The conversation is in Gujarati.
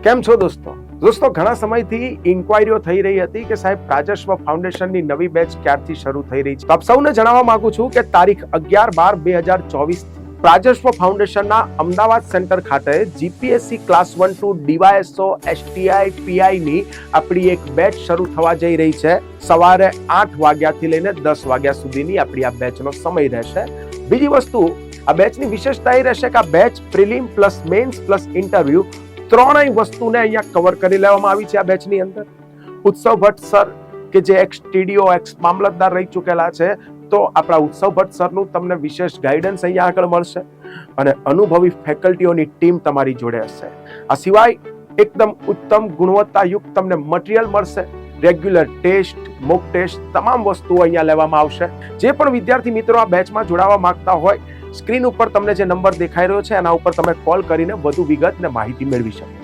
કેમ છો દોસ્તો ઘણા સમયથી ઇન્ક્વાયરીઓ થઈ રહી હતી કે સાહેબ પ્રાજસ્વ ફાઉન્ડેશનની નવી બેચ ક્યારથી શરૂ થઈ રહી છે. તો આપ સૌને જણાવવા માંગુ છું કે તારીખ 11/12/2024 પ્રાજસ્વ ફાઉન્ડેશનના અમદાવાદ સેન્ટર ખાતે GPSC class 1 to DYSO STI PI ની આપણી એક બેચ શરૂ થવા જઈ રહી છે. સવારે 8 વાગ્યાથી લઈને 10 વાગ્યા સુધીની આપણી આ બેચનો સમય રહેશે. બીજી વસ્તુ, આ બેચની વિશેષતા એ રહેશે કે આ batch prelim plus men's plus interview ત્રણેય વસ્તુને અહીંયા કવર કરી લેવામાં આવી છે. આ બેચની અંદર ઉત્સવ ભટ્ટ સર કે જે એક્સ ટીડીઓ એક્સ મામલતદાર રહી ચૂકેલા છે, તો આપણા ઉત્સવ ભટ્ટ સરનું તમને વિશેષ ગાઈડન્સ અહીંયા આગળ મળશે અને અનુભવી ફેકલ્ટીઓની ટીમ તમારી જોડે હશે. આ સિવાય એકદમ ઉત્તમ ગુણવત્તાયુક્ત તમને મટીરિયલ મળશે. રેગ્યુલર ટેસ્ટ, મોક ટેસ્ટ, તમામ વસ્તુઓ અહીંયા લેવામાં આવશે. જે પણ વિદ્યાર્થી મિત્રો આ બેચમાં જોડાવા માંગતા હોય, સ્ક્રીન ઉપર તમને જે નંબર દેખાઈ રહ્યો છે એના ઉપર તમે કોલ કરીને વધુ વિગત ને માહિતી મેળવી શકો.